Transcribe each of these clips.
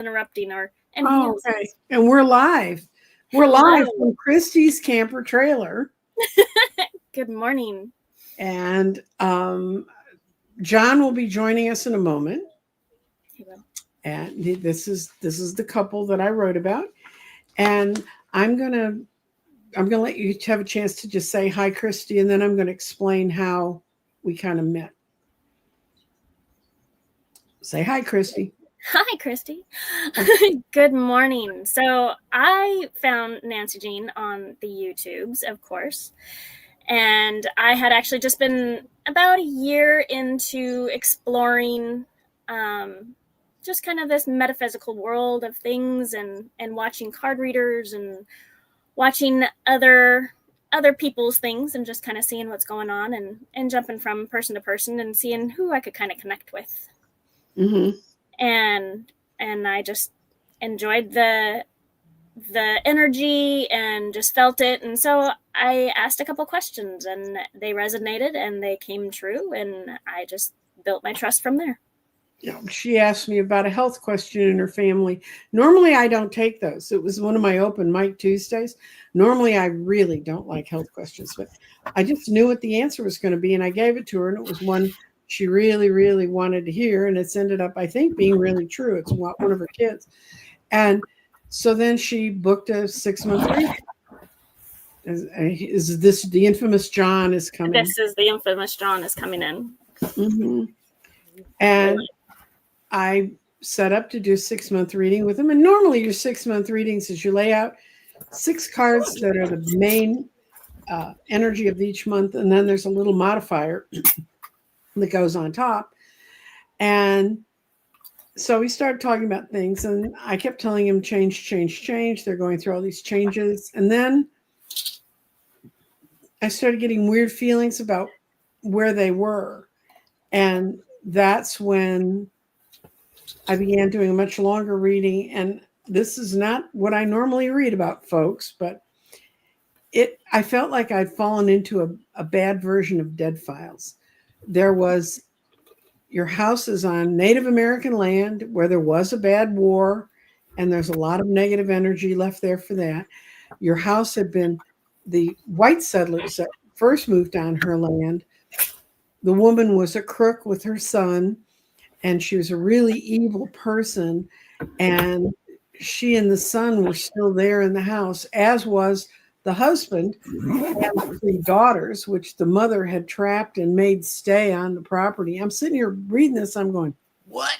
interrupting or anything else. Okay. And we're live. We're live from Christy's camper trailer. Good morning. And John will be joining us in a moment. He will. And this is the couple that I wrote about. And I'm gonna let you have a chance to just say hi, Christy, and then I'm gonna explain how we kind of met. Say hi, Christy. Hi, Christy. Good morning. So I found Nancy Jean on the YouTubes, of course. And I had actually just been about a year into exploring just kind of this metaphysical world of things and watching card readers and watching other people's things and just kind of seeing what's going on and jumping from person to person and seeing who I could kind of connect with. Mm-hmm. And I just enjoyed the energy and just felt it. And so I asked a couple questions and they resonated and they came true. And I just built my trust from there. She asked me about a health question in her family. Normally, I don't take those. It was one of my open mic Tuesdays. Normally, I really don't like health questions, but I just knew what the answer was going to be. And I gave it to her. And it was one she really, really wanted to hear. And it's ended up, I think, being really true. It's one of her kids. And so then she booked a 6-month reading. Is this the infamous John is coming? This is the infamous John is coming in. Mm-hmm. And I set up to do 6-month reading with him. And normally your 6-month readings is you lay out 6 cards that are the main energy of each month. And then there's a little modifier that goes on top. And so we started talking about things, and I kept telling him, change. They're going through all these changes. And then I started getting weird feelings about where they were. And that's when I began doing a much longer reading. And this is not what I normally read about folks, but I felt like I'd fallen into a bad version of Dead Files. There was, your house is on Native American land where there was a bad war, and there's a lot of negative energy left there for that. Your house had been the white settlers that first moved on her land. The woman was a crook with her son, and she was a really evil person. And she and the son were still there in the house, as was the husband and 3 daughters, which the mother had trapped and made stay on the property. I'm sitting here reading this. I'm going, what?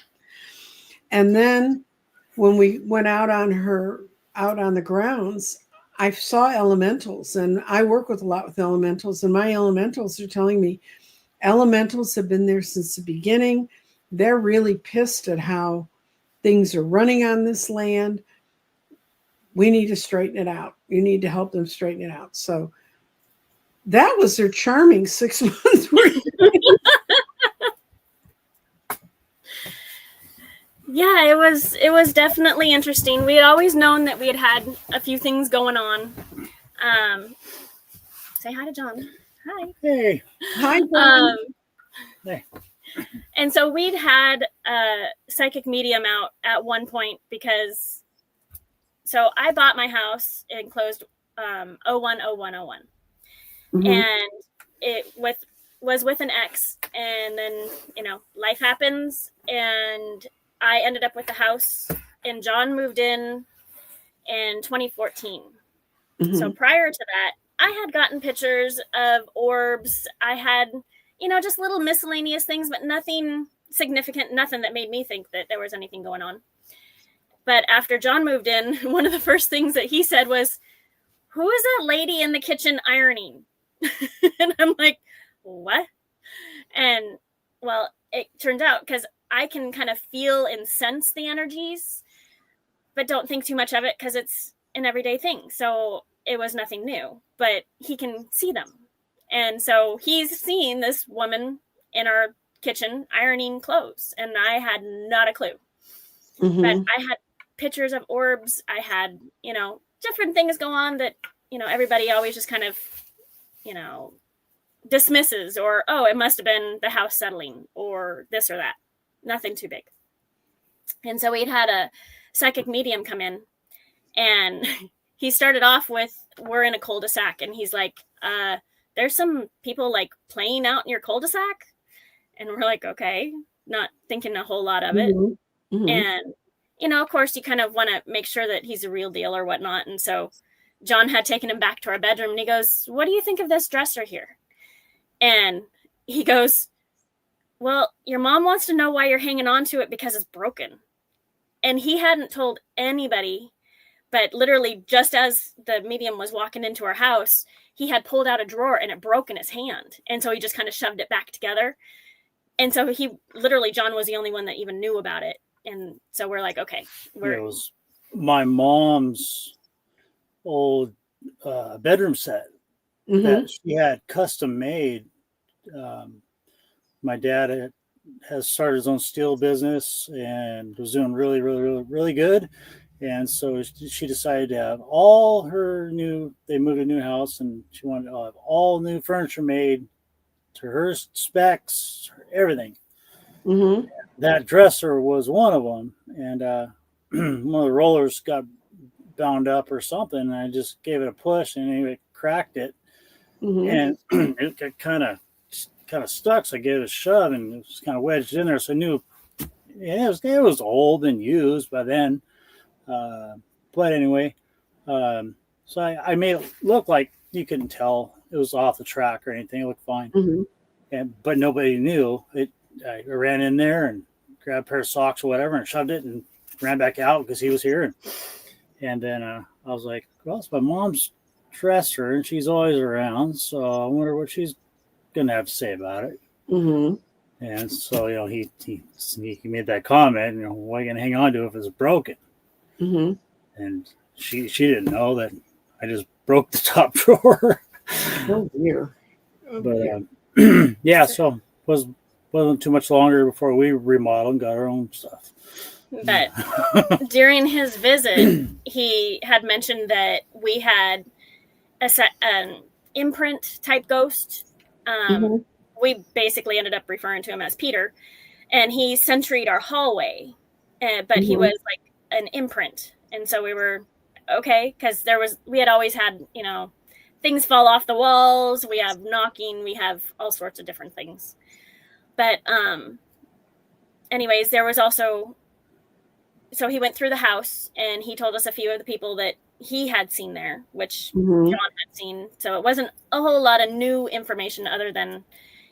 And then when we went out on the grounds, I saw elementals, and I work with a lot with elementals, and my elementals are telling me elementals have been there since the beginning. They're really pissed at how things are running on this land. We need to straighten it out. You need to help them straighten it out. So that was their charming 6-month reading. Yeah, it was definitely interesting. We had always known that we had a few things going on. Say hi to John. Hi. Hey. Hi, John. Hey. And so we'd had a psychic medium out at one point because, so I bought my house in closed 01/01/01. Mm-hmm. And it was with an ex, and then, life happens, and I ended up with the house, and John moved in 2014. Mm-hmm. So prior to that, I had gotten pictures of orbs. I had, just little miscellaneous things, but nothing significant, nothing that made me think that there was anything going on. But after John moved in, one of the first things that he said was, "Who is that lady in the kitchen ironing?" And I'm like, what? And well, it turned out, because I can kind of feel and sense the energies, but don't think too much of it because it's an everyday thing. So it was nothing new, but he can see them. And so he's seen this woman in our kitchen ironing clothes, and I had not a clue. Mm-hmm. But I had pictures of orbs. I had, different things go on that, everybody always just kind of, dismisses, or, oh, it must have been the house settling or this or that. Nothing too big. And so we'd had a psychic medium come in, and he started off with, we're in a cul-de-sac, and he's like, there's some people like playing out in your cul-de-sac. And we're like, okay, not thinking a whole lot of it. Mm-hmm. Mm-hmm. And, you know, of course, you kind of want to make sure that he's a real deal or whatnot. And so John had taken him back to our bedroom, and he goes, what do you think of this dresser here? And he goes, well, your mom wants to know why you're hanging on to it, because it's broken. And he hadn't told anybody, but literally just as the medium was walking into our house, he had pulled out a drawer and it broke in his hand. And so he just kind of shoved it back together. And so he literally, John was the only one that even knew about it. And so we're like, okay. It was my mom's old bedroom set that she had custom made. My dad has started his own steel business and was doing really, really, really, really good. And so she decided to have all her they moved to a new house, and she wanted to have all new furniture made to her specs, everything. Mm-hmm. That dresser was one of them. And one of the rollers got bound up or something, and I just gave it a push, and it cracked it. And it got kind of stuck, so I gave it a shove, and it was kind of wedged in there. So I knew it was old and used by then. But anyway, so I made it look like you couldn't tell it was off the track or anything. It looked fine. But nobody knew it. I ran in there and grabbed a pair of socks or whatever and shoved it and ran back out because he was here. And then I was like, well, it's my mom's dresser and she's always around, so I wonder what she's gonna have to say about it. And so, you know, he made that comment, you know, why are you gonna hang on to it if it's broken? And she didn't know that I just broke the top drawer. Oh dear. But yeah, so wasn't too much longer before we remodeled and got our own stuff. But during his visit, he had mentioned that we had an imprint type ghost. We basically ended up referring to him as Peter, and he sentryed our hallway, but he was like an imprint. And so we were okay, because we had always had, you know, things fall off the walls, we have knocking, we have all sorts of different things. But anyways, there was also, so he went through the house and he told us a few of the people that he had seen there, which John had seen. So it wasn't a whole lot of new information other than,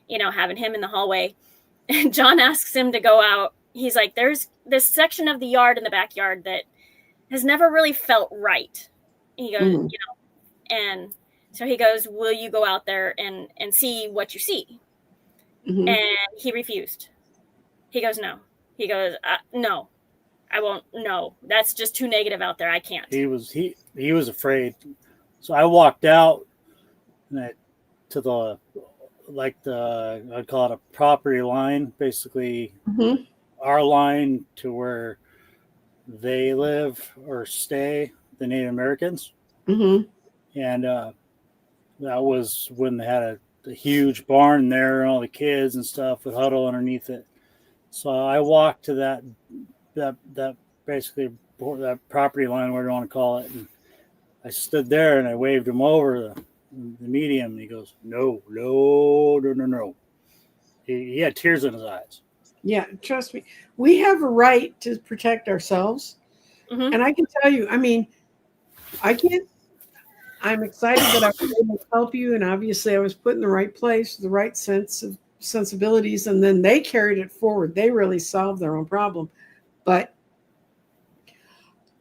you know, having him in the hallway. And John asks him to go out. He's like, there's this section of the yard in the backyard that has never really felt right. He goes, you know, and so he goes, will you go out there and see what you see? And he refused. He goes, no. He goes, no, I won't. No, that's just too negative out there. I can't. He was afraid. So I walked out to the, I'd call it a property line, basically our line to where they live or stay, the Native Americans. And that was when they had a huge barn there and all the kids and stuff would huddle underneath it. So I walked to that basically that property line, whatever you want to call it. And I stood there and I waved him over the medium, and he goes, no. He had tears in his eyes. Yeah, trust me. We have a right to protect ourselves. And I can tell you, I mean, I'm excited that I was able to help you. And obviously I was put in the right place, the right sensibilities. And then they carried it forward. They really solved their own problem. But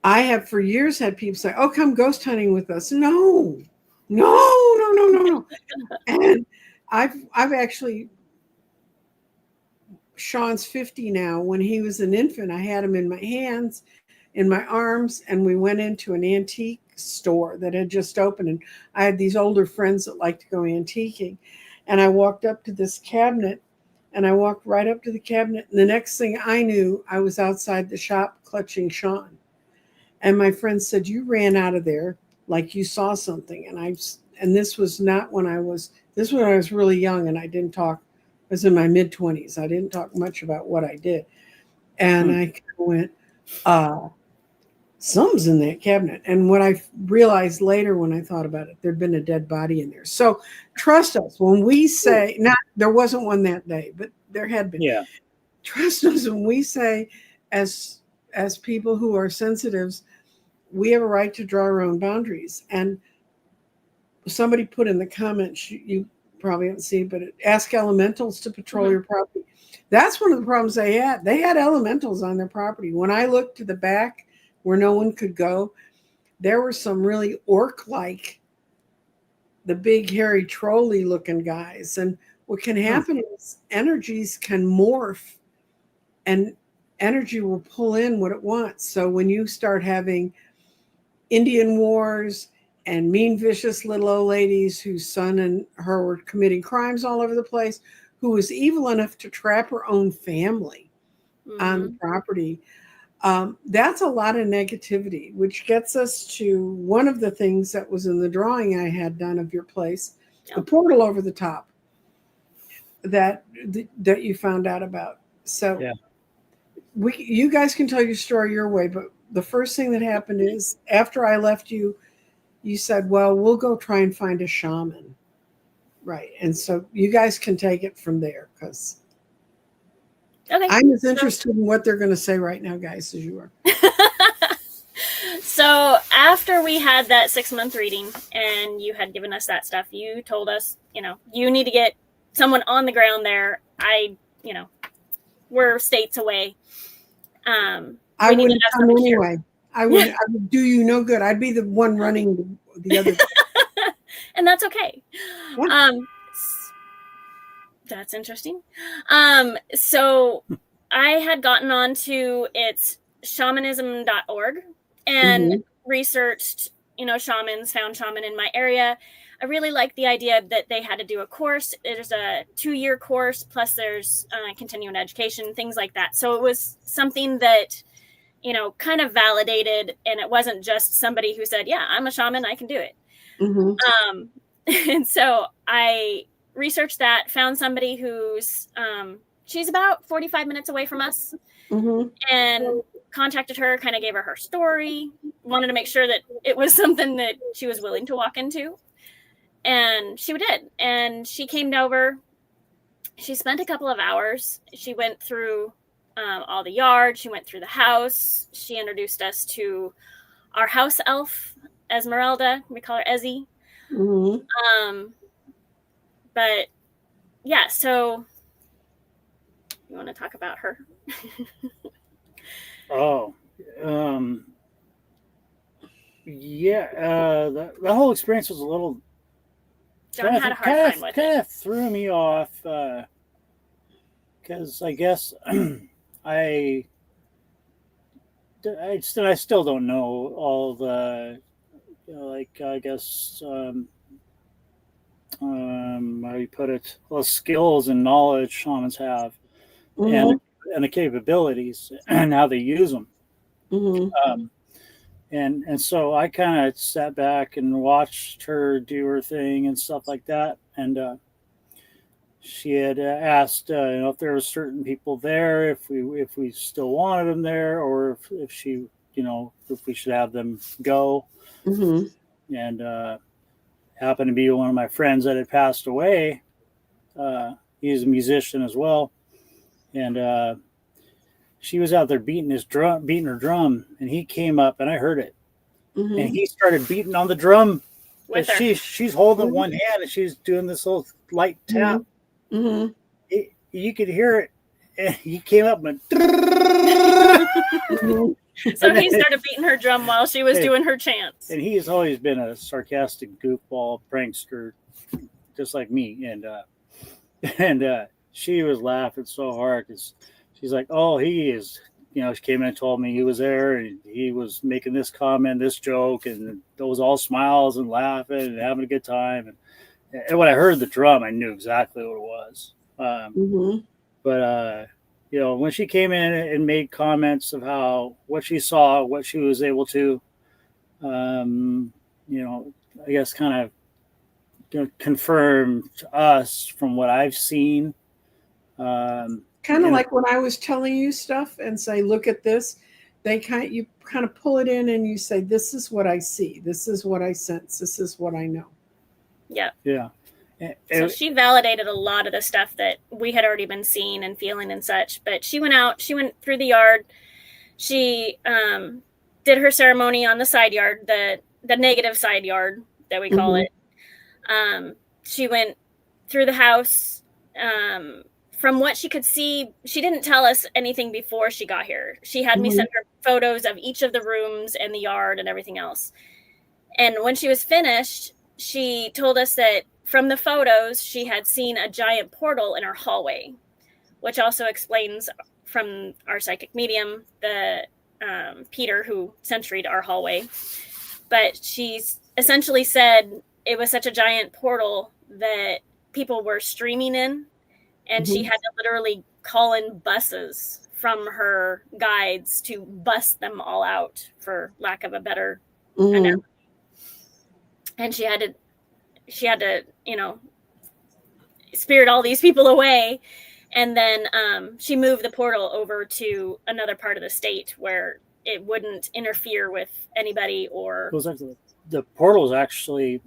I have for years had people say, oh, come ghost hunting with us. No. And I've actually, Sean's 50 now. When he was an infant, I had him in my hands, in my arms, and we went into an antique store that had just opened. And I had these older friends that liked to go antiquing. And I walked up to this cabinet, and I walked right up to the cabinet. And the next thing I knew, I was outside the shop clutching Sean. And my friend said, you ran out of there like you saw something. And this was not when I was really young, and I didn't talk. I was in my mid-20s. I didn't talk much about what I did. And I kind of went, something's in that cabinet. And what I realized later when I thought about it, there'd been a dead body in there. So trust us when we say, not there wasn't one that day, but there had been. Yeah. Trust us when we say, as people who are sensitives, we have a right to draw our own boundaries. And somebody put in the comments, you probably haven't seen, but ask elementals to patrol your property. That's one of the problems they had. They had elementals on their property. When I looked to the back where no one could go, there were some really orc-like, the big hairy trolley looking guys. And what can happen is energies can morph and energy will pull in what it wants. So when you start having Indian wars and mean, vicious little old ladies whose son and her were committing crimes all over the place, who was evil enough to trap her own family on the property, that's a lot of negativity, which gets us to one of the things that was in the drawing I had done of your place, the portal over the top that you found out about. So you guys can tell your story your way, but the first thing that happened is after I left you, you said, well, we'll go try and find a shaman. Right. And so you guys can take it from there, because I'm as interested in what they're going to say right now, guys, as you are. So after we had that 6-month reading and you had given us that stuff, you told us, you need to get someone on the ground there. We're states away. I wouldn't come anyway. I would do you no good. I'd be the one running the other. And that's okay. Yeah. That's interesting. So I had gotten onto it's shamanism.org and researched, shamans, found shaman in my area. I really liked the idea that they had to do a course. There's a 2-year course, plus there's continuing education, things like that. So it was something that, kind of validated, and it wasn't just somebody who said, yeah, I'm a shaman, I can do it. And so I researched that, found somebody who's, she's about 45 minutes away from us, and contacted her, kind of gave her story, wanted to make sure that it was something that she was willing to walk into. And she did. And she came over. She spent a couple of hours. She went through all the yard. She went through the house. She introduced us to our house elf, Esmeralda. We call her Ezzy. But yeah, so you want to talk about her? The whole experience was a little. John had a hard time with it. Kind of threw me off because I guess I still don't know all the I guess how you put it, all the skills and knowledge shamans have, and the capabilities and how they use them. And so I kind of sat back and watched her do her thing and stuff like that. And she had asked, if there were certain people there, if we still wanted them there, or if she, if we should have them go. And happened to be one of my friends that had passed away. He's a musician as well, and she was out there beating her drum, and he came up, and I heard it, and he started beating on the drum. With her. She's holding one hand, and she's doing this little light tap. You could hear it, and he came up and So he started beating her drum while she was doing her chants. And he has always been a sarcastic goofball prankster, just like me. And she was laughing so hard because she's like, "Oh, he is." She came in and told me he was there, and he was making this comment, this joke, and it was all smiles and laughing and having a good time. And when I heard the drum, I knew exactly what it was. But when she came in and made comments of what she saw, what she was able to, I guess kind of confirm to us from what I've seen. Kind of like when I was telling you stuff and say, look at this, you kind of pull it in and you say, this is what I see. This is what I sense. This is what I know. Yeah. Yeah. So she validated a lot of the stuff that we had already been seeing and feeling and such. But she went through the yard. She did her ceremony on the side yard, the negative side yard that we call it. She went through the house. From what she could see, she didn't tell us anything before she got here. She had me send her photos of each of the rooms and the yard and everything else. And when she was finished, she told us that from the photos, she had seen a giant portal in our hallway, which also explains from our psychic medium, the Peter, who sensoryed our hallway. But she's essentially said it was such a giant portal that people were streaming in, and she had to literally call in buses from her guides to bust them all out, for lack of a better analogy. And she had to, spirit all these people away. And then she moved the portal over to another part of the state where it wouldn't interfere with anybody. Or the portal was actually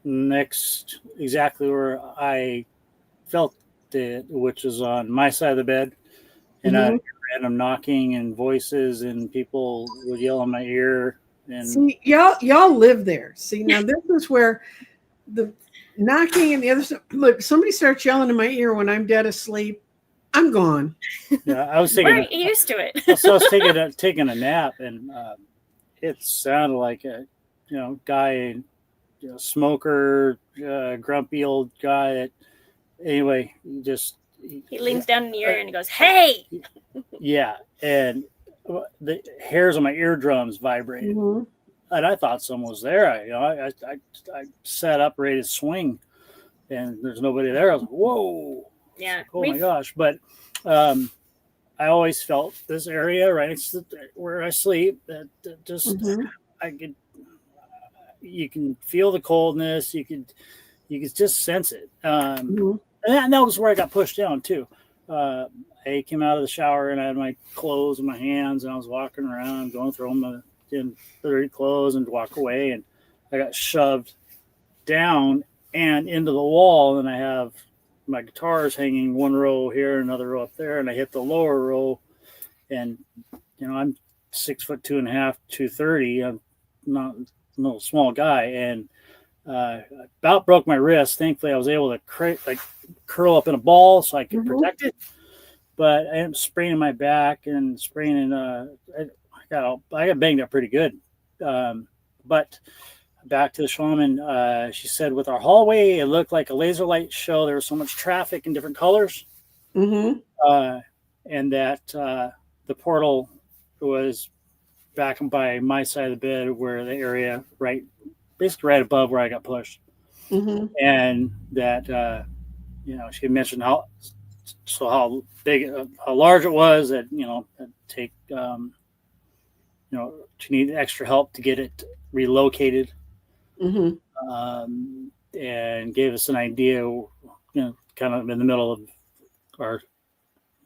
next exactly where I felt it, which is on my side of the bed. And I heard random knocking and voices, and people would yell in my ear. And see, y'all live there. See, now this is where the knocking and the other stuff. Look, somebody starts yelling in my ear when I'm dead asleep, I'm gone. Yeah, I was thinking. We're used to it. So I was taking a nap, and it sounded like a guy, smoker, grumpy old guy. That anyway, he leans down in the ear and he goes, "Hey!" Yeah, and the hairs on my eardrums vibrated. And I thought someone was there. I sat up ready to swing, and there's nobody there. I was like, whoa. Yeah. Oh my gosh. But I always felt this area right next to where I sleep, that just you can feel the coldness. You could just sense it. And that was where I got pushed down too. I came out of the shower and I had my clothes in my hands, and I was walking around going through them in dirty clothes and walk away, and I got shoved down and into the wall, and I have my guitars hanging one row here, another row up there, and I hit the lower row, and I'm 6'2.5", 230. I'm not no small guy, and about broke my wrist. Thankfully, I was able to curl up in a ball so I could protect it. But I ended up spraining my back and spraining. I got banged up pretty good. But back to the shaman, she said with our hallway, it looked like a laser light show. There was so much traffic in different colors. And that the portal was back by my side of the bed, where the area basically right above where I got pushed. And that, she had mentioned how big, how large it was, that, it'd take, she needed extra help to get it relocated. And gave us an idea, kind of in the middle of our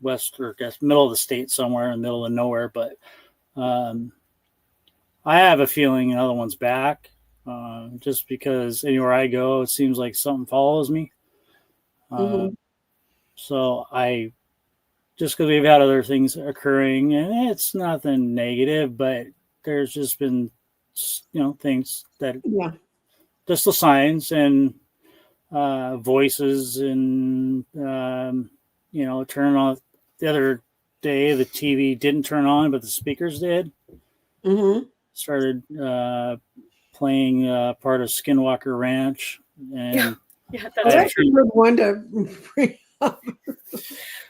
middle of the state, somewhere in the middle of nowhere. But I have a feeling another one's back, just because anywhere I go, it seems like something follows me. So just because we've had other things occurring, and it's nothing negative, but there's just been, things that, just the signs and voices, and, turn on. The other day, the TV didn't turn on, but the speakers did. Started playing part of Skinwalker Ranch, and that's a good one to bring up.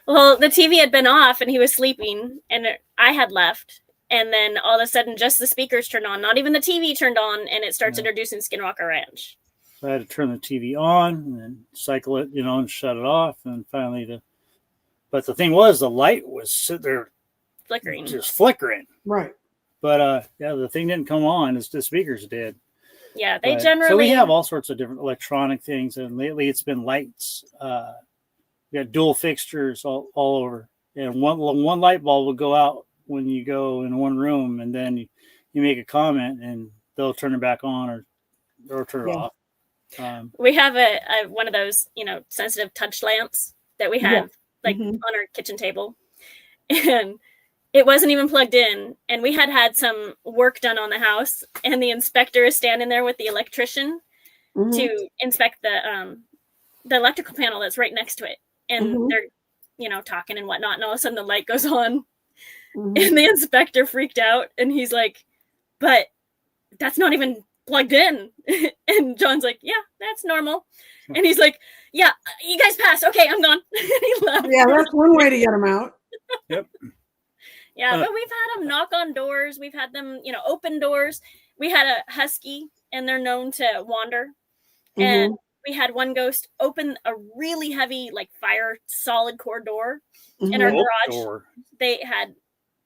Well, the TV had been off and he was sleeping, and I had left, and then all of a sudden just the speakers turned on, not even the TV turned on, and it starts introducing Skinwalker Ranch. So I had to turn the TV on and then cycle it, and shut it off, and finally but the thing was, the light was sitting there flickering, just flickering. Right. But the thing didn't come on, as the speakers did. Yeah, they generally. So we have all sorts of different electronic things, and lately it's been lights. We got dual fixtures all over, and one light bulb will go out when you go in one room and then you make a comment and they'll turn it back on or turn it Yeah. off. We have a one of those, sensitive touch lamps that we Yeah. have on our kitchen table, and it wasn't even plugged in. And we had some work done on the house, and the inspector is standing there with the electrician to inspect the electrical panel that's right next to it. And they're, talking and whatnot. And all of a sudden the light goes on, and the inspector freaked out, and he's like, "But that's not even plugged in." And John's like, "Yeah, that's normal." And he's like, "Yeah, you guys pass. Okay, I'm gone." And he left. Yeah, that's one way to get them out. Yep. Yeah, but we've had them knock on doors. We've had them, open doors. We had a husky, and they're known to wander. And we had one ghost open a really heavy, like fire solid core door in our garage. They had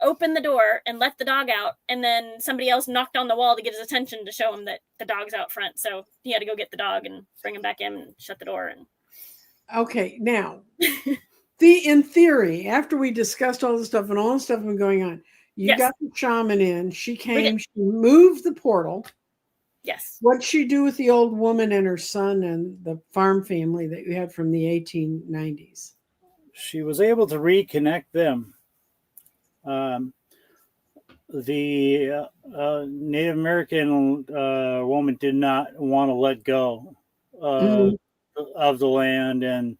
opened the door and let the dog out, and then somebody else knocked on the wall to get his attention to show him that the dog's out front. So he had to go get the dog and bring him back in and shut the door. And okay, now in theory, after we discussed all the stuff and all the stuff been going on, you got the shaman in. She came. She moved the portal. Yes. What'd she do with the old woman and her son and the farm family that you had from the 1890s? She was able to reconnect them. The Native American woman did not want to let go of the land, and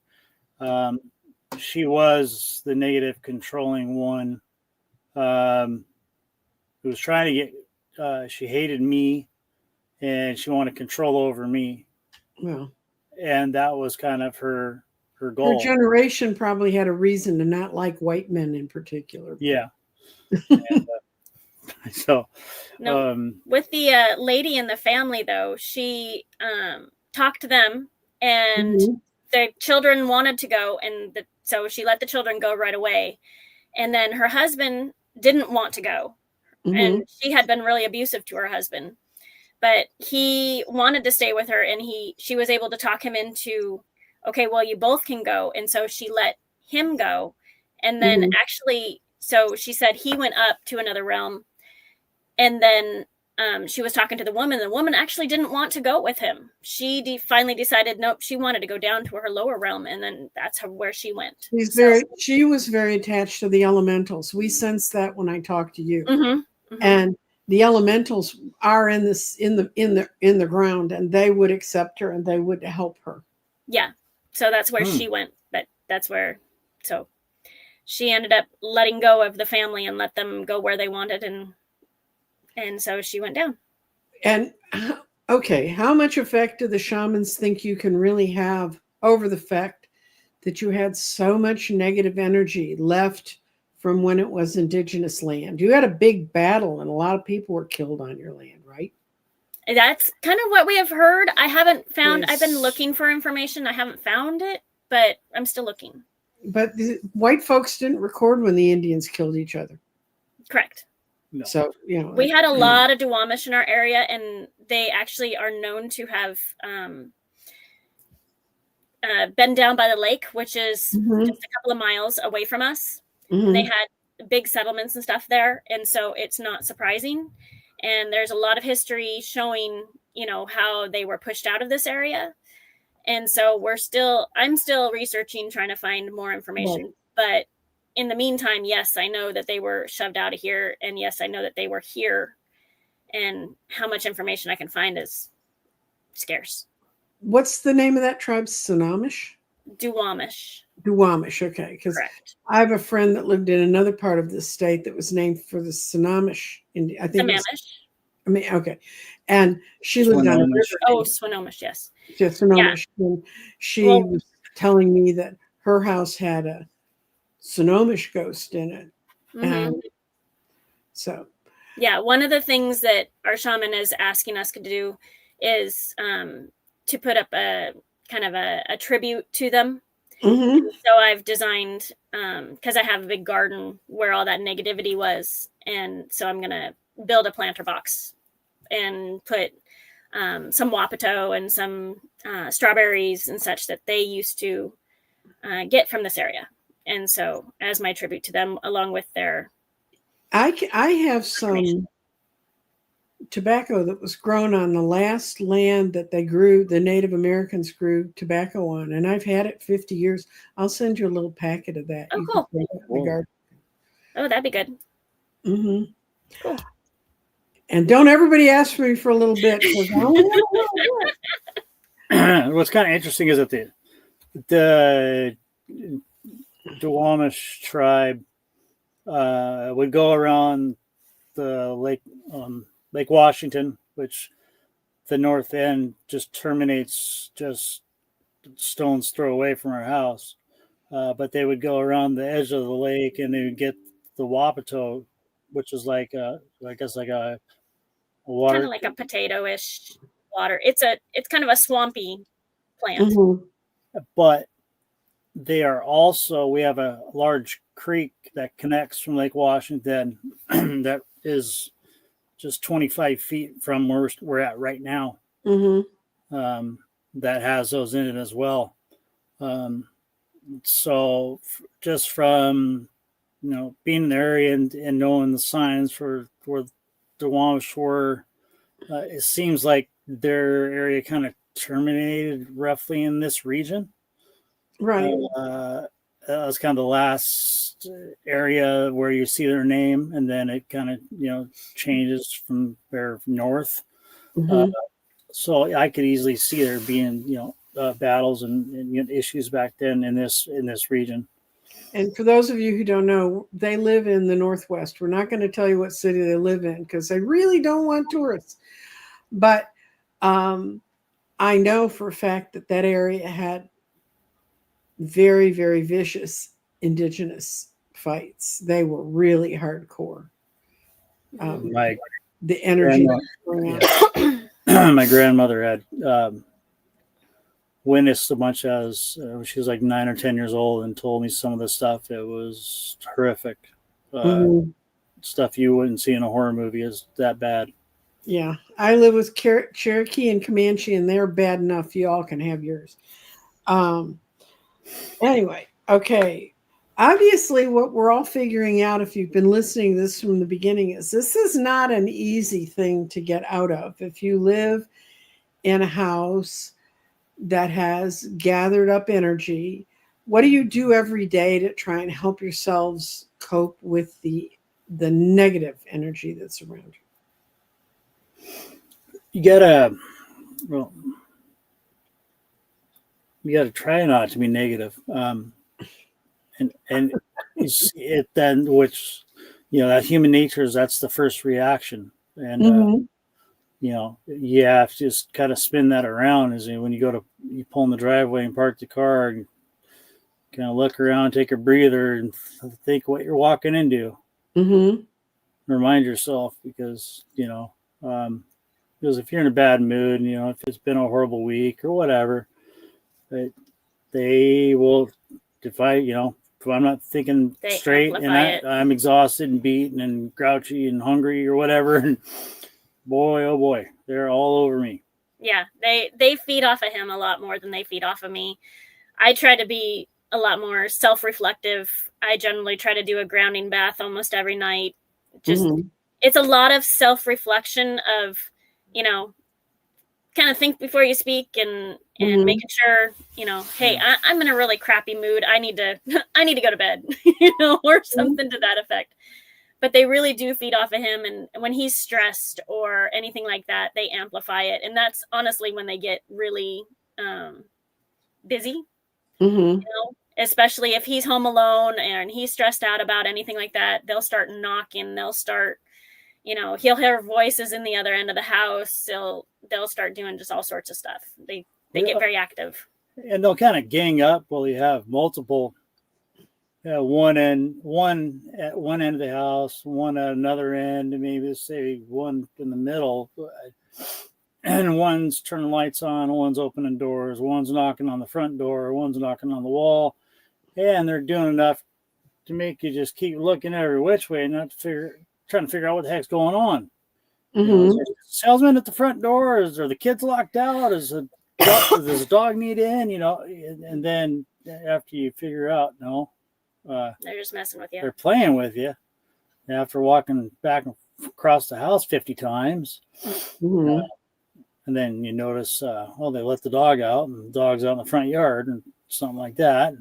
she was the negative controlling one who was trying to get. She hated me, and she wanted control over me. Well, and that was kind of her goal. Her generation probably had a reason to not like white men in particular. Yeah. And, so with the lady in the family, though, she talked to them, and the children wanted to go, and so she let the children go right away. And then her husband didn't want to go, and she had been really abusive to her husband, but he wanted to stay with her, and she was able to talk him into, okay, well, you both can go. And so she let him go. And then actually, so she said he went up to another realm. And then she was talking to the woman. The woman actually didn't want to go with him. She finally decided, nope, she wanted to go down to her lower realm. And then that's where she went. She was very attached to the elementals. We sensed that when I talked to you. And the elementals are in the ground, and they would accept her and they would help her. Yeah. So that's where she went. But that's where, so she ended up letting go of the family and let them go where they wanted. And so she went down. And okay, how much effect do the shamans think you can really have over the fact that you had so much negative energy left from when it was indigenous land? You had a big battle and a lot of people were killed on your land, right? That's kind of what we have heard. I haven't found, I've been looking for information. I haven't found it, but I'm still looking. But the white folks didn't record when the Indians killed each other. Correct. No. So, we had a lot of Duwamish in our area, and they actually are known to have been down by the lake, which is just a couple of miles away from us. They had big settlements and stuff there, and so it's not surprising. And there's a lot of history showing, how they were pushed out of this area. And so I'm still researching, trying to find more information. Right. But in the meantime, yes, I know that they were shoved out of here. And yes, I know that they were here. And how much information I can find is scarce. What's the name of that tribe? Snohomish? Duwamish. Duwamish, okay. Because I have a friend that lived in another part of the state that was named for the Snohomish. I think okay. And she lived on a river. Oh, Snohomish, yes. Yeah, Snohomish. Yeah. And she was telling me that her house had a Snohomish ghost in it. And so. Yeah, one of the things that our shaman is asking us to do is to put up a kind of a tribute to them. So I've designed, because I have a big garden where all that negativity was. And so I'm going to build a planter box and put some wapato and some strawberries and such that they used to get from this area. And so as my tribute to them, along with their I have some tobacco that was grown on the last land that the Native Americans grew tobacco on, and I've had it 50 years. I'll send you a little packet of that. Oh, You cool. can put it in the garden. Oh, that'd be good. Mm-hmm. Cool. And don't everybody ask me for a little bit. What's kind of interesting is that the Duwamish tribe would go around the Lake Washington, which the north end just terminates just stone's throw away from our house. But they would go around the edge of the lake and they would get the Wapato, which is like I guess like a water, kind of like a potato-ish water. It's kind of a swampy plant. Mm-hmm. But they are also, we have a large creek that connects from Lake Washington that is just 25 feet from where we're at right now. Mm-hmm. That has those in it as well. So just from being in the area and knowing the signs for where the Duwamish were, it seems like their area kind of terminated roughly in this region. Right. That was kind of the last area where you see their name, and then it kind of changes from there north. Mm-hmm. So I could easily see there being battles and issues back then in this region. And for those of you who don't know, they live in the Northwest. We're not going to tell you what city they live in because they really don't want tourists. But I know for a fact that area had very, very vicious Indigenous fights. They were really hardcore. The energy. My grandmother had witnessed a bunch as she was like 9 or 10 years old and told me some of the stuff. It was horrific. Stuff you wouldn't see in a horror movie is that bad. Yeah. I live with Cherokee and Comanche, and they're bad enough. You all can have yours. Anyway, okay. Obviously, what we're all figuring out, if you've been listening to this from the beginning, is this is not an easy thing to get out of. If you live in a house that has gathered up energy, what do you do every day to try and help yourselves cope with the negative energy that's around you? You gotta try not to be negative. And it then, which that human nature is, that's the first reaction. And you have to just kind of spin that around. Is when you pull in the driveway and park the car and kind of look around, take a breather, and think what you're walking into. Mm-hmm. Remind yourself, because if you're in a bad mood, if it's been a horrible week or whatever, they will, if I'm not thinking straight and I'm exhausted and beaten and grouchy and hungry or whatever, and boy, oh boy, they're all over me. Yeah, they feed off of him a lot more than they feed off of me. I try to be a lot more self-reflective. I generally try to do a grounding bath almost every night. Just It's a lot of self-reflection of, kind of think before you speak and making sure, hey, I'm in a really crappy mood. I need to go to bed, or something to that effect. But they really do feed off of him. And when he's stressed or anything like that, they amplify it. And that's honestly when they get really busy, especially if he's home alone and he's stressed out about anything like that. They'll start knocking. They'll start, he'll hear voices in the other end of the house. They'll start doing just all sorts of stuff. They get very active. And they'll kind of gang up. Well, you have multiple. One at one end of the house, one at another end, and maybe say one in the middle, and one's turning lights on, one's opening doors, one's knocking on the front door, one's knocking on the wall, and they're doing enough to make you just keep looking every which way and not trying to figure out what the heck's going on. Is there a salesman at the front door? Are the kids locked out? Does the dog need in? And then after you figure out, no. They're just messing with you. They're playing with you. after walking back across the house 50 times. Mm-hmm. And then you notice, well, they let the dog out, and the dog's out in the front yard, and something like that.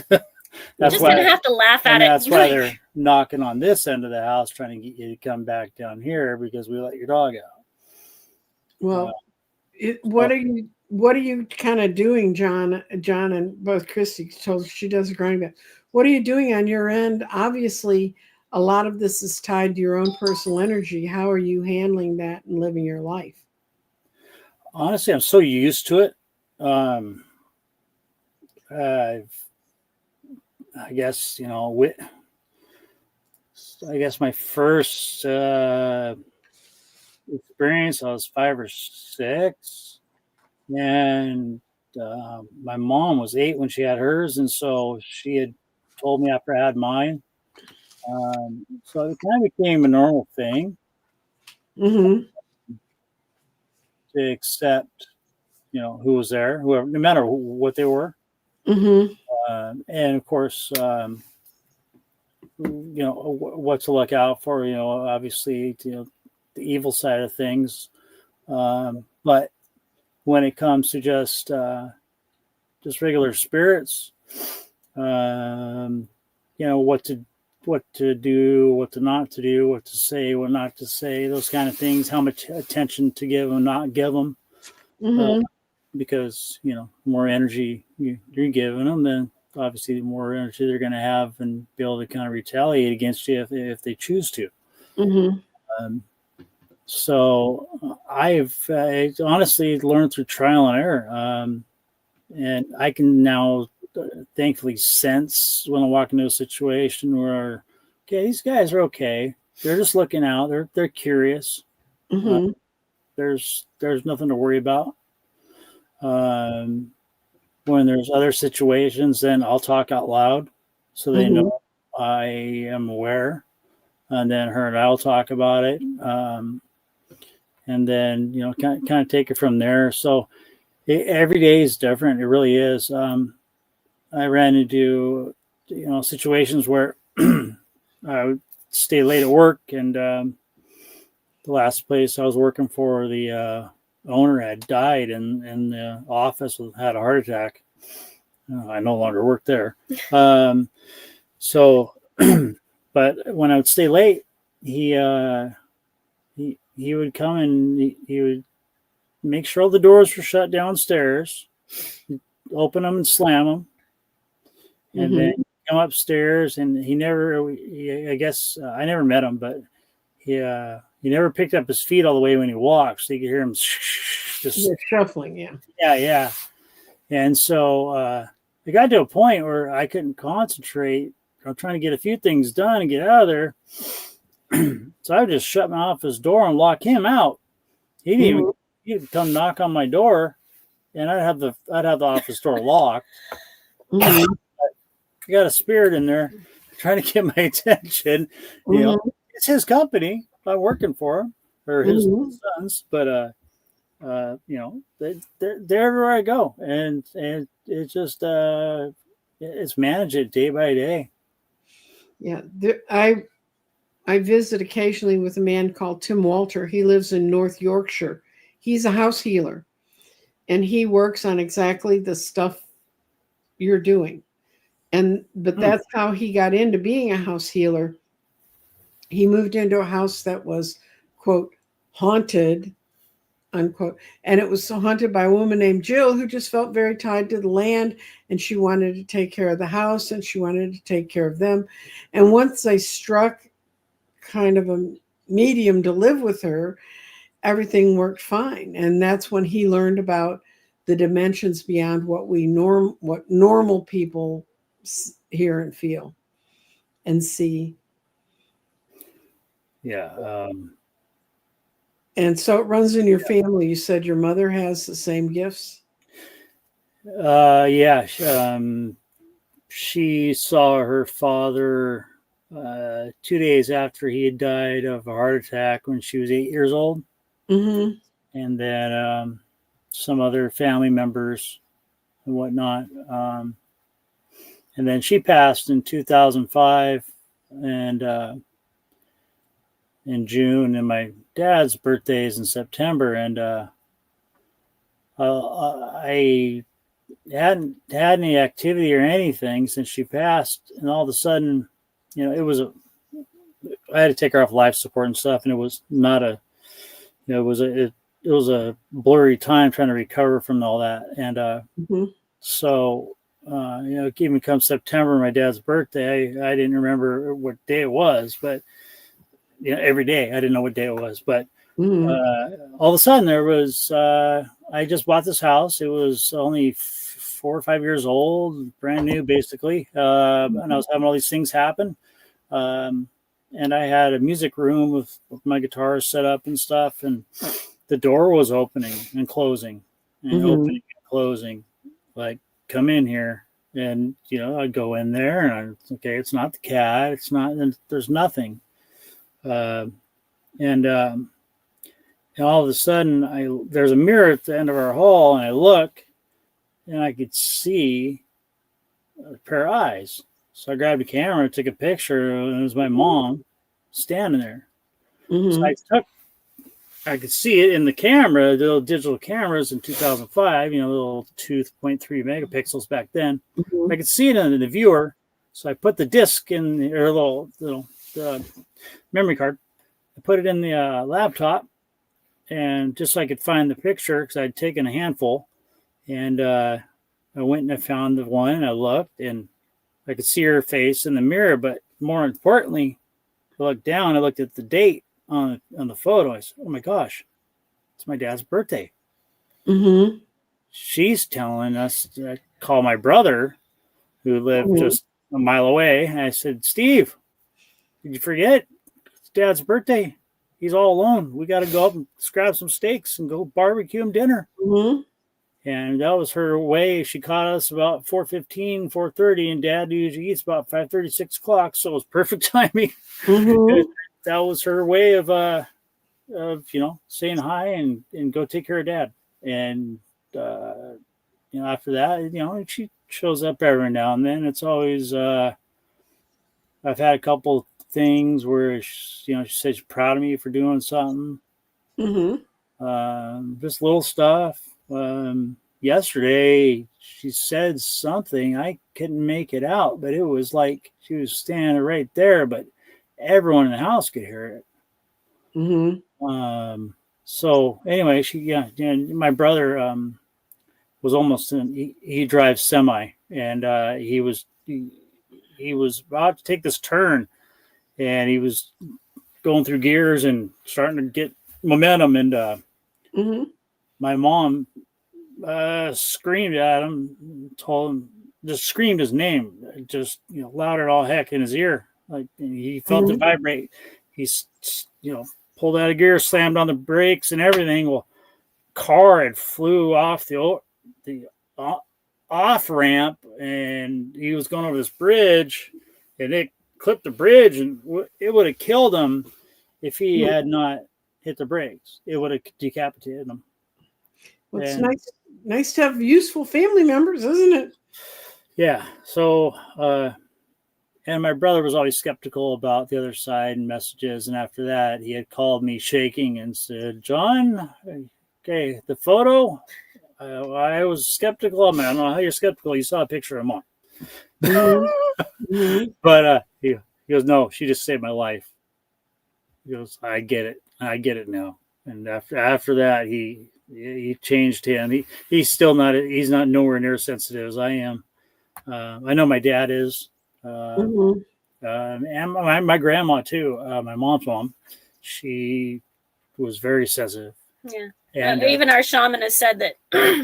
That's just gonna have to laugh at it. That's why they're knocking on this end of the house, trying to get you to come back down here because we let your dog out. Well, what are you kind of doing, John? John and both Christy told she does a growing bed. What are you doing on your end? Obviously, a lot of this is tied to your own personal energy. How are you handling that and living your life? Honestly, I'm so used to it. I guess, I guess my first experience, I was 5 or 6, and my mom was 8 when she had hers, and so she had told me after I had mine. So it kind of became a normal thing Mm-hmm. to accept, who was there, whoever, no matter what they were. Mm-hmm. And of course, what to look out for, obviously, the evil side of things. But when it comes to just regular spirits, what to do, what to not to do, what to say, what not to say, those kind of things, how much attention to give and not give them. Mm-hmm. Because, more energy you're giving them, then obviously the more energy they're going to have and be able to kind of retaliate against you if they choose to. Mm-hmm. So I've honestly learned through trial and error. And I can now thankfully sense when I walk into a situation where, okay, these guys are okay. They're just looking out. They're curious. Mm-hmm. There's nothing to worry about. When there's other situations, then I'll talk out loud so they know I am aware. And then her and I'll talk about it. And then, kind of take it from there. So every day is different. It really is. I ran into, situations where I would stay late at work, and the last place I was working for, the owner had died in the office, had a heart attack. I no longer work there. So, but when I would stay late, he would come and he would make sure all the doors were shut downstairs, open them and slam them, and then come upstairs. And I guess I never met him, but he never picked up his feet all the way when he walked, so you could hear him just shuffling. Yeah. And so it got to a point where I couldn't concentrate. I'm trying to get a few things done and get out of there. So I would just shut my office door and lock him out. He'd come knock on my door, and I'd have the office door locked. I got a spirit in there trying to get my attention. It's his company. I'm working for him, or his sons, but they're everywhere I go, and it's just it's manage it day by day. Yeah, I visit occasionally with a man called Tim Walter. He lives in North Yorkshire. He's a house healer, and he works on exactly the stuff you're doing. But that's how he got into being a house healer. He moved into a house that was, quote, haunted, unquote. And it was haunted by a woman named Jill, who just felt very tied to the land, and she wanted to take care of the house, and she wanted to take care of them. And once they struck kind of a medium to live with her, everything worked fine. And that's when he learned about the dimensions beyond what what normal people hear and feel and see. Yeah. And so it runs in your family. You said your mother has the same gifts? Yeah. She saw her father 2 days after he had died of a heart attack when she was 8 years old. And then some other family members and whatnot. And then she passed in 2005. And in June, and my dad's birthday is in September, and I hadn't had any activity or anything since she passed, and all of a sudden, I had to take her off life support and stuff, and it was not a, it was a blurry time trying to recover from all that, and so even come September, my dad's birthday, I didn't remember what day it was, but every day I didn't know what day it was, but all of a sudden there was, I just bought this house. It was only 4 or 5 years old, brand new, basically. And I was having all these things happen. And I had a music room with my guitar set up and stuff. And the door was opening and closing and opening and closing. Like, come in here. And, I'd go in there and okay, it's not the cat. It's not, and there's nothing. And all of a sudden, there's a mirror at the end of our hall, and I look, and I could see a pair of eyes. So I grabbed a camera, took a picture, and it was my mom standing there. So I could see it in the camera, the little digital cameras in 2005, little 2.3 megapixels back then. I could see it in the viewer. So I put the disc in the little memory card. I put it in the laptop, and just so I could find the picture, because I'd taken a handful, and I went and I found the one, and I looked, and I could see her face in the mirror. But more importantly, I looked down, I looked at the date on the photo. I said, oh my gosh, it's my dad's birthday. She's telling us to call my brother, who lived just a mile away. And I said, Steve, did you forget? It's Dad's birthday. He's all alone. We got to go up and grab some steaks and go barbecue him dinner. And that was her way. She caught us about 4:15, 4:30, and Dad usually eats about 5:30, 6 o'clock. So it was perfect timing. That was her way of saying hi and go take care of Dad. And after that, she shows up every now and then. It's always I've had a couple things where she said she's proud of me for doing something. Just little stuff. Yesterday she said something, I couldn't make it out, but it was like she was standing right there, but everyone in the house could hear it. So anyway, my brother was almost he drives semi, and he was about to take this turn, and he was going through gears and starting to get momentum, and my mom screamed at him, told him, just screamed his name, just loud as all heck in his ear. Like, he felt it vibrate. He's pulled out of gear, slammed on the brakes and everything. Well, car had flew off the off ramp, and he was going over this bridge, and it clipped the bridge, and it would have killed him if he had not hit the brakes. It would have decapitated him. Well, it's nice to have useful family members, isn't it? Yeah. So, and my brother was always skeptical about the other side and messages. And after that, he had called me shaking and said, John, okay, the photo, I was skeptical. I don't know how you're skeptical. You saw a picture of Mom. But he goes, no, she just saved my life. He goes, I get it. I get it now. And after that, he changed him. He's not nowhere near as sensitive as I am. I know my dad is. And my grandma too, my mom's mom, she was very sensitive. Yeah. And even our shaman has said that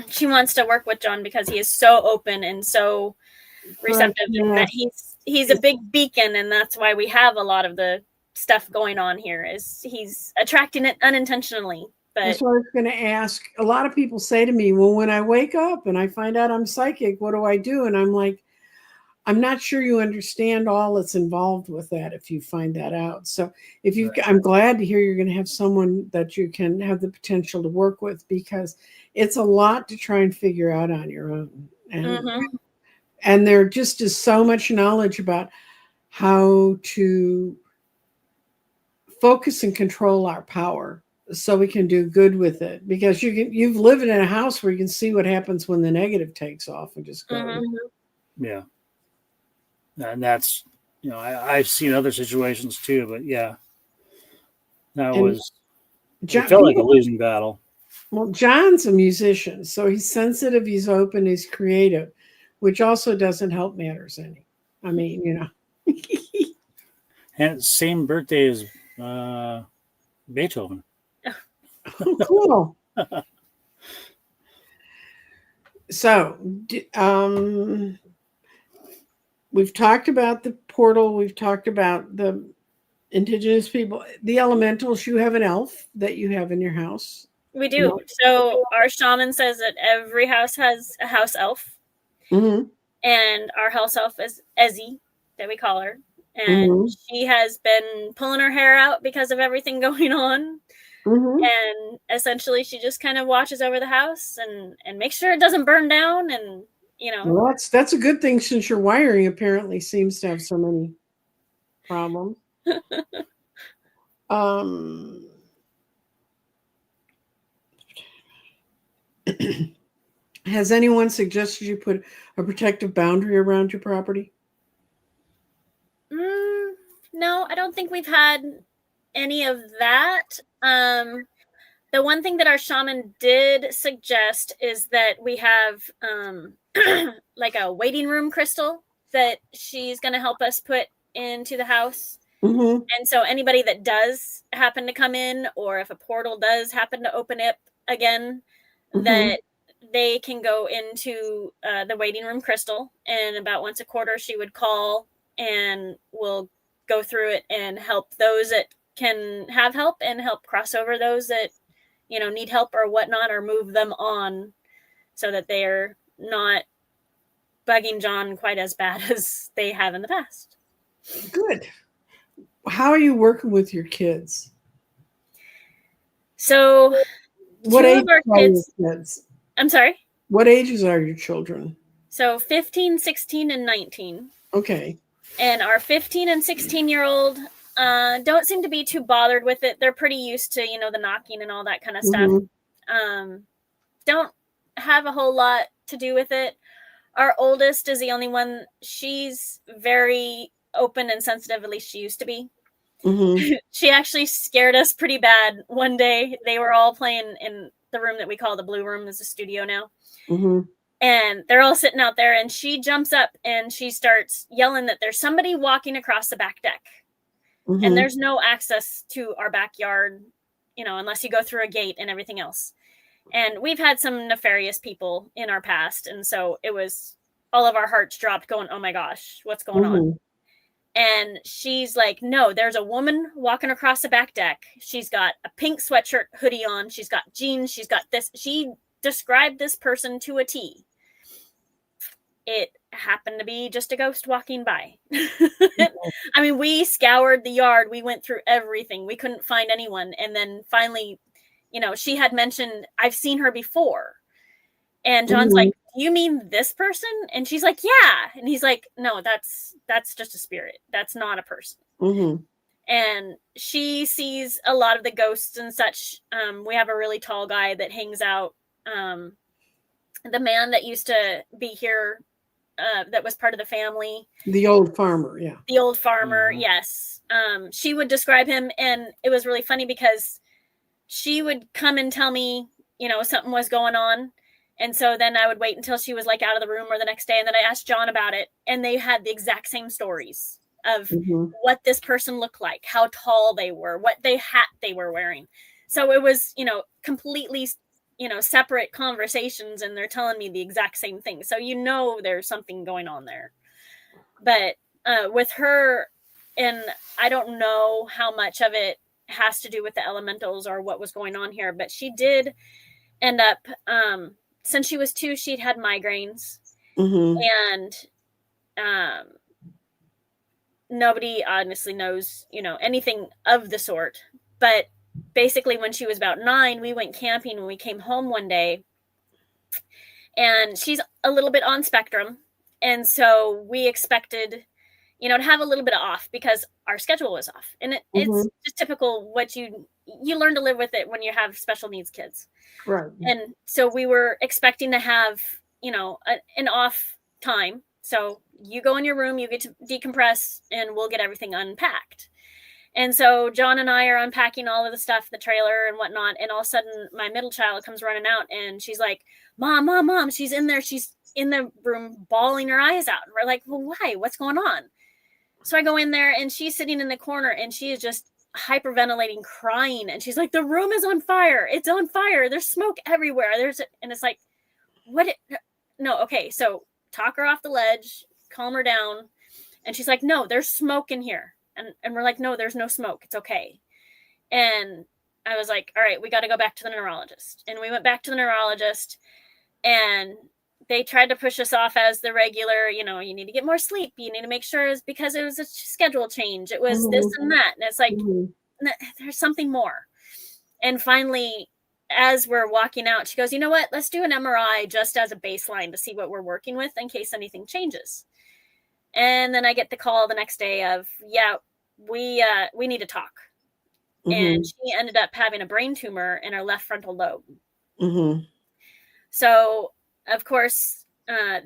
she wants to work with John because he is so open and so receptive, and that he's a big beacon, and that's why we have a lot of the stuff going on here. Is he's attracting it unintentionally. But that's what I was going to ask. A lot of people say to me, well, when I wake up and I find out I'm psychic, what do I do? And I'm like, I'm not sure you understand all that's involved with that if you find that out. So I'm glad to hear you're going to have someone that you can have the potential to work with, because it's a lot to try and figure out on your own. And there just is so much knowledge about how to focus and control our power so we can do good with it, because you've lived in a house where you can see what happens when the negative takes off and just go. Mm-hmm. Yeah. And that's, I've seen other situations too, but yeah, that was, it felt like a losing battle. Well, John's a musician, so he's sensitive, he's open, he's creative, which also doesn't help matters any. I mean, And same birthday as Beethoven. Cool. So, we've talked about the portal. We've talked about the indigenous people, the elementals. You have an elf that you have in your house. We do. So our shaman says that every house has a house elf. Mm-hmm. And our house elf is Ezzy, that we call her. And she has been pulling her hair out because of everything going on. And essentially she just kind of watches over the house and makes sure it doesn't burn down. And, well, that's a good thing, since your wiring apparently seems to have so many problems. Has anyone suggested you put a protective boundary around your property? No, I don't think we've had any of that. The one thing that our shaman did suggest is that we have like a waiting room crystal that she's going to help us put into the house. And so anybody that does happen to come in, or if a portal does happen to open up again, that they can go into the waiting room crystal, and about once a quarter she would call and we'll go through it and help those that can have help and help cross over those that need help or whatnot, or move them on so that they're not bugging John quite as bad as they have in the past. Good. How are you working with your kids? So what age are your kids? I'm sorry? What ages are your children? So 15, 16, and 19. Okay. And our 15 and 16-year-old don't seem to be too bothered with it. They're pretty used to, the knocking and all that kind of stuff. Don't have a whole lot to do with it. Our oldest is the only one. She's very open and sensitive, at least she used to be. She actually scared us pretty bad one day. They were all playing in the room that we call the blue room. There's a studio now. And they're all sitting out there, and she jumps up and she starts yelling that there's somebody walking across the back deck. And there's no access to our backyard, unless you go through a gate and everything else. And we've had some nefarious people in our past. And so it was, all of our hearts dropped going, oh my gosh, what's going on? And she's like, no, there's a woman walking across the back deck. She's got a pink sweatshirt hoodie on. She's got jeans. She's got this. She described this person to a T. It happened to be just a ghost walking by. I mean, we scoured the yard. We went through everything. We couldn't find anyone. And then finally, she had mentioned, I've seen her before. And John's like, do you mean this person? And she's like, yeah. And he's like, no, that's just a spirit. That's not a person. And she sees a lot of the ghosts and such. We have a really tall guy that hangs out. The man that used to be here, that was part of the family. The old farmer, yeah. The old farmer, yes. She would describe him, and it was really funny because she would come and tell me, something was going on. And so then I would wait until she was like out of the room or the next day. And then I asked John about it. And they had the exact same stories of what this person looked like, how tall they were, what hat they were wearing. So it was, completely, separate conversations. And they're telling me the exact same thing. So, there's something going on there. But with her, and I don't know how much of it has to do with the elementals or what was going on here, but she did end up, since she was 2, she'd had migraines, and nobody honestly knows, anything of the sort. But basically when she was about 9, we went camping when we came home one day, and she's a little bit on spectrum. And so we expected, to have a little bit of off because our schedule was off. And it's just typical what you learn to live with it when you have special needs kids. Right. And so we were expecting to have, an off time. So you go in your room, you get to decompress, and we'll get everything unpacked. And so John and I are unpacking all of the stuff, the trailer and whatnot. And all of a sudden my middle child comes running out and she's like, Mom, she's in there. She's in the room bawling her eyes out. And we're like, well, why? What's going on? So I go in there and she's sitting in the corner and she is just hyperventilating, crying. And she's like, the room is on fire. It's on fire. There's smoke everywhere. And it's like, what? No. Okay. So talk her off the ledge, calm her down. And she's like, no, there's smoke in here. And we're like, no, there's no smoke. It's okay. And I was like, all right, we got to go back to the neurologist. And we went back to the neurologist and they tried to push us off as the regular, you need to get more sleep. You need to make sure it's because it was a schedule change. It was this and that. And it's like, there's something more. And finally, as we're walking out, she goes, you know what? Let's do an MRI just as a baseline to see what we're working with in case anything changes. And then I get the call the next day of, we need to talk. And she ended up having a brain tumor in her left frontal lobe. So, of course,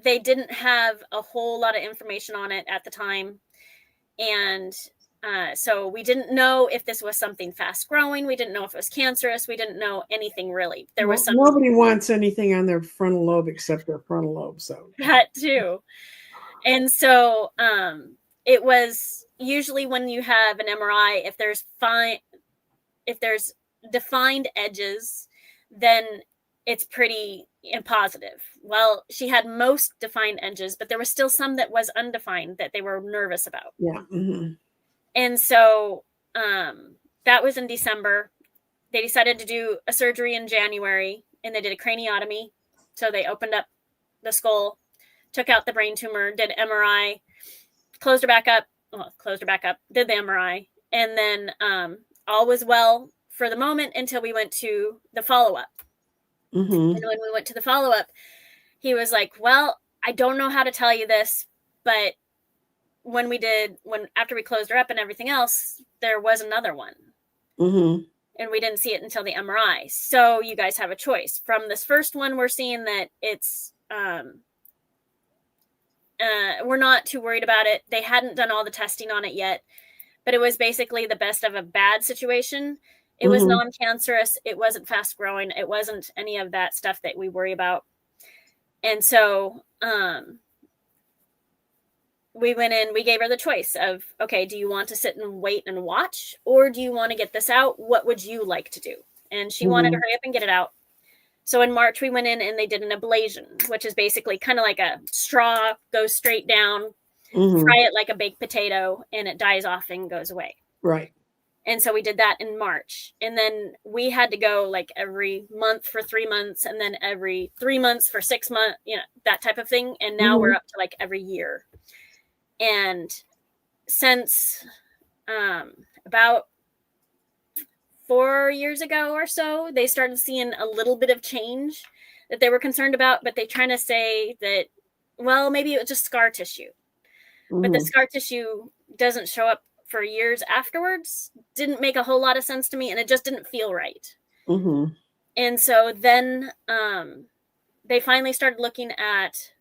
they didn't have a whole lot of information on it at the time. And so we didn't know if this was something fast growing. We didn't know if it was cancerous. We didn't know anything really. Nobody wants anything on their frontal lobe except their frontal lobe. So that too. And so it was usually when you have an MRI, if there's defined edges, then it's pretty positive. Well, she had most defined edges, but there was still some that was undefined that they were nervous about. Yeah. And so that was in December. They decided to do a surgery in January, and they did a craniotomy. So they opened up the skull, took out the brain tumor, did MRI, closed her back up, did the MRI. And then all was well for the moment until we went to the follow-up. And when we went to the follow-up, he was like, well, I don't know how to tell you this, but after we closed her up and everything else, there was another one. And we didn't see it until the MRI. So you guys have a choice. From this first one, we're seeing that it's, we're not too worried about it. They hadn't done all the testing on it yet, but it was basically the best of a bad situation. It was non-cancerous. It wasn't fast growing. It wasn't any of that stuff that we worry about. And so we went in, we gave her the choice of, okay, do you want to sit and wait and watch, or do you want to get this out? What would you like to do? And she wanted to hurry up and get it out. So in March, we went in and they did an ablation, which is basically kind of like a straw, goes straight down, fry it like a baked potato, and it dies off and goes away. Right. And so we did that in March. And then we had to go like every month for 3 months, and then every 3 months for 6 months, that type of thing. And now we're up to like every year. And since about 4 years ago or so, they started seeing a little bit of change that they were concerned about, but they trying to say that, well, maybe it was just scar tissue. But the scar tissue doesn't show up for years afterwards. Didn't make a whole lot of sense to me, and it just didn't feel right. And so then they finally started looking at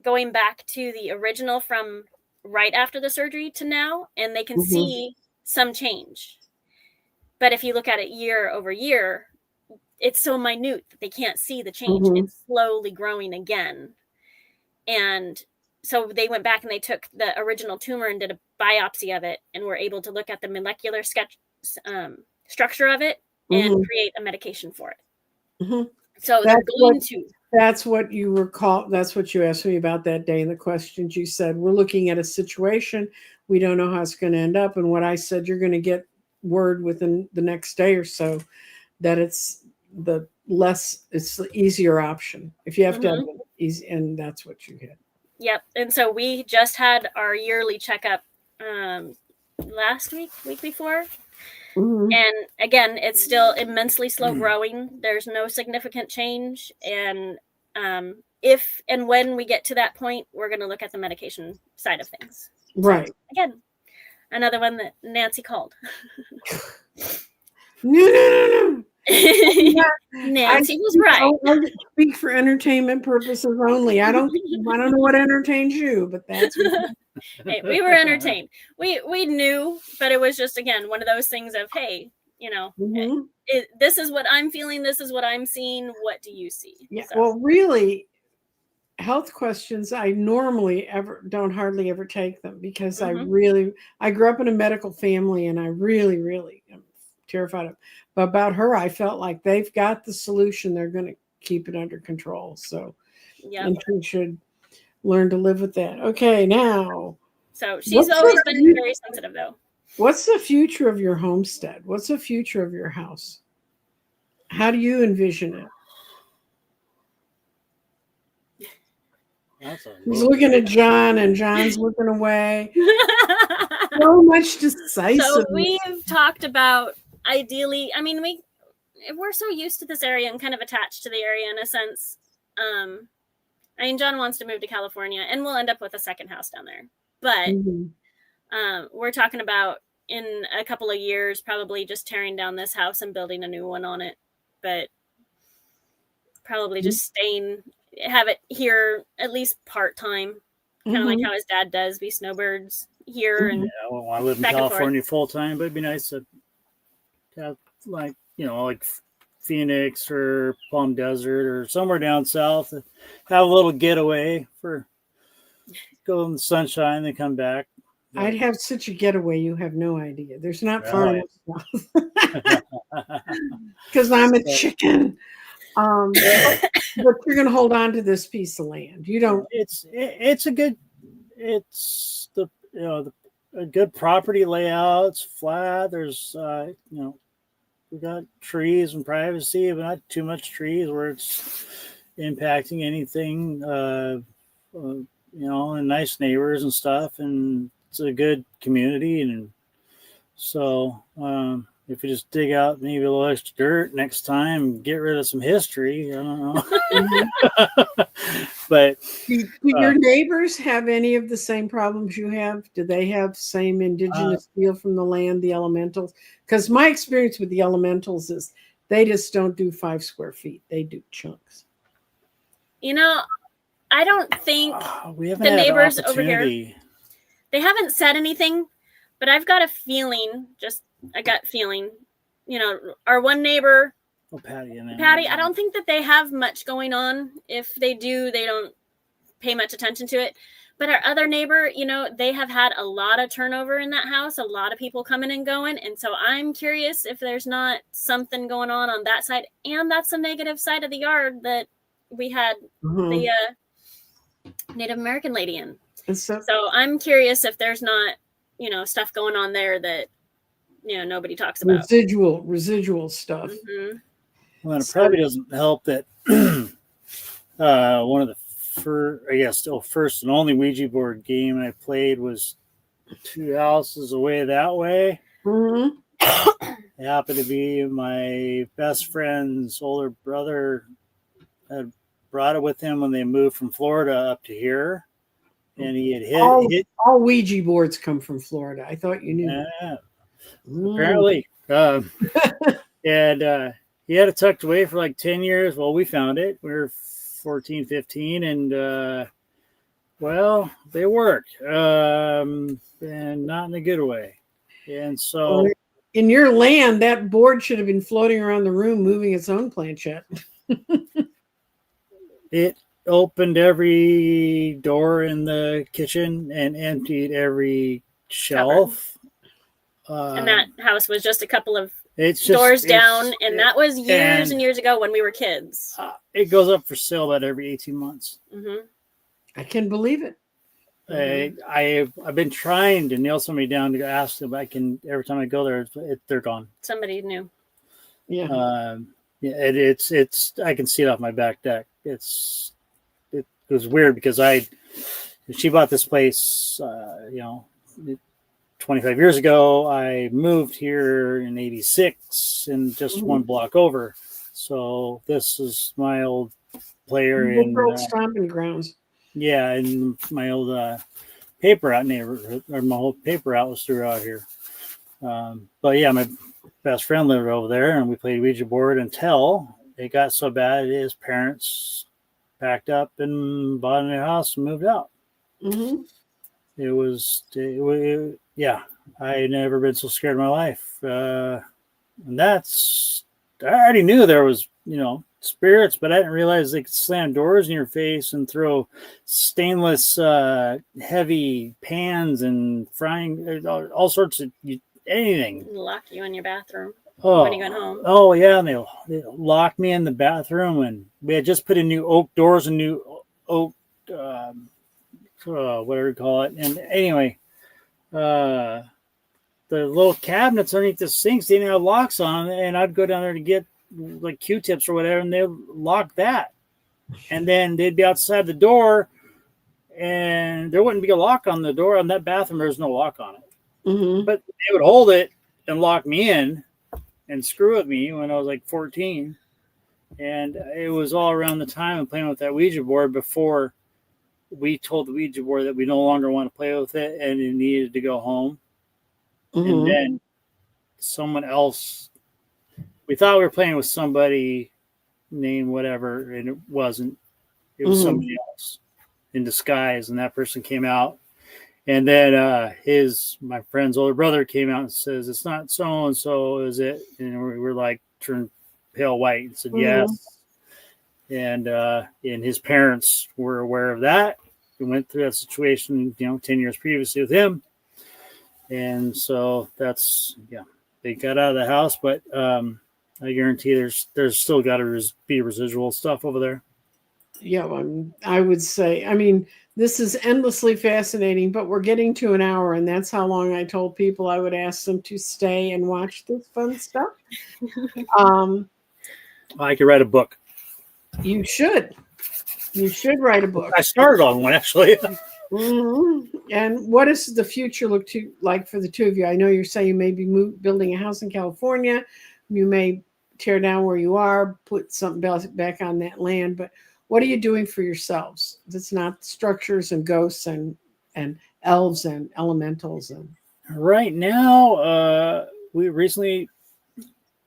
going back to the original from right after the surgery to now, and they can see some change. But if you look at it year over year, it's so minute that they can't see the change. It's slowly growing again. And so they went back and they took the original tumor and did a biopsy of it, and were able to look at the molecular structure of it and create a medication for it. So that's what you recall. That's what you asked me about that day in the questions. You said, we're looking at a situation. We don't know how it's going to end up. And what I said, you're going to get word within the next day or so that it's the easier option. If you have to have it easy, and that's what you had. Yep. And so we just had our yearly checkup last week before. And again, it's still immensely slow growing. There's no significant change. And if and when we get to that point, we're going to look at the medication side of things. Right. Again, another one that Nancy called. No. Nancy was right. I speak for entertainment purposes only. I don't know what entertains you, but that's hey, we were entertained. We knew, but it was just, again, one of those things of, hey, this is what I'm feeling. This is what I'm seeing. What do you see? Yeah. So. Well, really, health questions, I normally don't hardly ever take them because I grew up in a medical family and I really am terrified of. But about her, I felt like they've got the solution. They're going to keep it under control. So, and she should learn to live with that. Okay, now. So she's always been very sensitive, though. What's the future of your homestead? What's the future of your house? How do you envision it? He's looking at John, and John's looking away. So much decisiveness. So we've talked about, ideally, I mean, we're so used to this area and kind of attached to the area in a sense. I mean, John wants to move to California, and we'll end up with a second house down there. But we're talking about in a couple of years, probably just tearing down this house and building a new one on it. But probably just have it here at least part-time, kind of like how his dad does, be snowbirds here. And I live in California full-time, but it'd be nice to have like Phoenix or Palm Desert or somewhere down south, have a little getaway for go in the sunshine, then come back. I'd have such a getaway, you have no idea. There's not far enough because I'm a chicken. But you're going to hold on to this piece of land. You don't. It's a good property layout. It's flat. There's we got trees and privacy, but not too much trees where it's impacting anything. And nice neighbors and stuff, and it's a good community. And so if you just dig out maybe a little extra dirt next time, get rid of some history. I don't know. But do your neighbors have any of the same problems you have? Do they have same indigenous feel from the land, the elementals? Because my experience with the elementals is they just don't do 5 square feet. They do chunks. I don't think the neighbors over here, they haven't said anything, but I've got a feeling, just a gut feeling, our one neighbor, Patty, I don't think that they have much going on. If they do, they don't pay much attention to it. But our other neighbor, they have had a lot of turnover in that house, a lot of people coming and going. And so I'm curious if there's not something going on that side. And that's a negative side of the yard that we had the Native American lady in. So I'm curious if there's not, stuff going on there that, nobody talks about. Residual stuff. Well, it probably doesn't help that one of the first and only Ouija board game I played was 2 houses away that way. It happened to be my best friend's older brother had brought it with him when they moved from Florida up to here. And he had hit all Ouija boards come from Florida. I thought you knew. Yeah, apparently. And he had it tucked away for like 10 years. Well, we found it. We were 14, 15, and they worked, and not in a good way. And so, in your land, that board should have been floating around the room, moving its own planchette. It opened every door in the kitchen and emptied every shelf. And that house was just a couple of doors down, and that was years and years ago when we were kids. It goes up for sale about every 18 months. I can believe it. I've been trying to nail somebody down to ask them. Every time I go there, they're gone. Somebody new. Yeah. It's I can see it off my back deck. It was weird because she bought this place 25 years ago. I moved here in 86 and just one block over. So this is my old player in stomping grounds. Yeah, in my old paper out neighborhood, or my whole paper out was through out here. But yeah, my best friend lived over there, and we played Ouija board until it got so bad his parents packed up and bought a new house and moved out. Mm-hmm. Yeah, I had never been so scared in my life. And I already knew there was, spirits, but I didn't realize they could slam doors in your face and throw stainless, heavy pans and frying, all sorts of anything. Lock you in your bathroom Oh, when you went home. Oh, yeah. And they locked me in the bathroom, and we had just put in new oak doors and new oak, whatever you call it. And anyway, the little cabinets underneath the sinks didn't have locks on them, and I'd go down there to get like Q-tips or whatever, and they'd lock that. And then they'd be outside the door, and there wouldn't be a lock on the door on that bathroom. There's no lock on it. Mm-hmm. But they would hold it and lock me in and screw with me when I was like 14. And it was all around the time of playing with that Ouija board before we told the Ouija board that we no longer want to play with it and it needed to go home. Mm-hmm. And then someone else, we thought we were playing with somebody named whatever, and it wasn't. It was somebody else in disguise, and that person came out. And then my friend's older brother came out and says, "It's not so and so, is it?" And we were like turned pale white and said, "Yes." And his parents were aware of that. We went through that situation, 10 years previously with him. And so they got out of the house, but I guarantee there's still got to be residual stuff over there. Yeah, I would say, this is endlessly fascinating, but we're getting to an hour, and that's how long I told people I would ask them to stay and watch this fun stuff. I could write a book. You should write a book. I started on one, actually. Mm-hmm. And what does the future look like for the two of you? I know you're saying you may be building a house in California. You may tear down where you are, put something else back on that land, but what are you doing for yourselves? That's not structures and ghosts and elves and elementals. And right now, we recently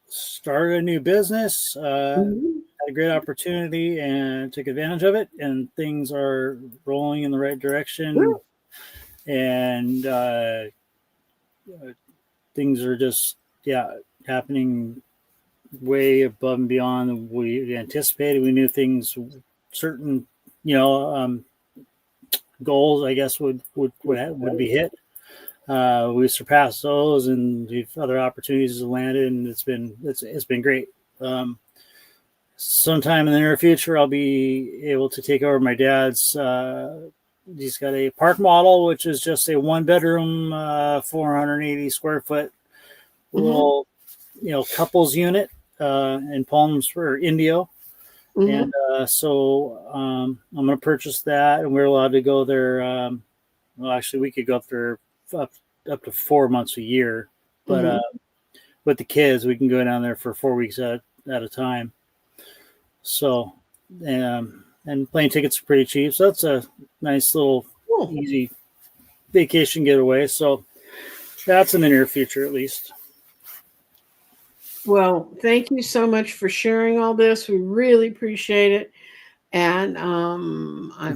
started a new business, had a great opportunity and took advantage of it, and things are rolling in the right direction. And things are just happening way above and beyond what we anticipated. We knew things, certain goals, I guess, would be hit. We surpassed those, and the other opportunities have landed, and it's been great. Sometime in the near future, I'll be able to take over my dad's. He's got a park model, which is just a 1-bedroom, 480 square foot little, couples unit in Palms for Indio. And so I'm going to purchase that, and we're allowed to go there. Well, actually, we could go up there up to 4 months a year, but with the kids, we can go down there for 4 weeks at a time. So, and plane tickets are pretty cheap, so that's a nice little easy vacation getaway. So that's in the near future, at least. Well, thank you so much for sharing all this. We really appreciate it. And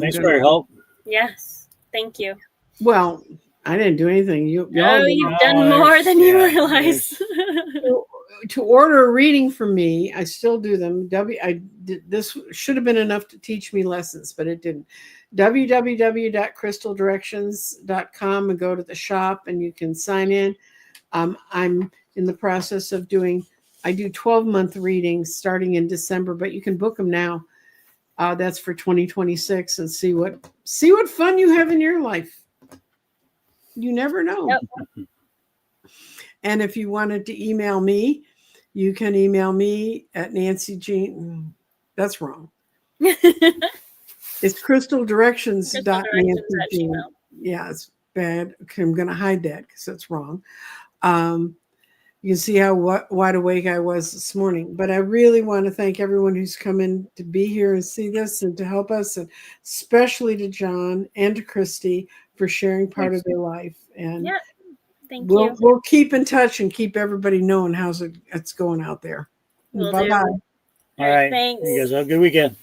thanks for your help. Yes, thank you. Well, I didn't do anything. You've done more than you realize. To order a reading from me, I still do them. This should have been enough to teach me lessons, but it didn't. www.crystaldirections.com and go to the shop, and you can sign in. I'm in the process of I do 12-month readings starting in December, but you can book them now. That's for 2026, and see what fun you have in your life. You never know. Yep. And if you wanted to email me, you can email me at Nancy Jean. That's wrong. It's crystaldirections.nancy. Yeah, it's bad. Okay, I'm going to hide that because it's wrong. You can see how wide awake I was this morning. But I really want to thank everyone who's come in to be here and see this and to help us, and especially to John and to Christy for sharing part Thanks. of their life. And Yep. Thank you. we'll keep in touch and keep everybody knowing how's it's going out there. Will Bye do. bye. All right. Thanks. You guys have a good weekend.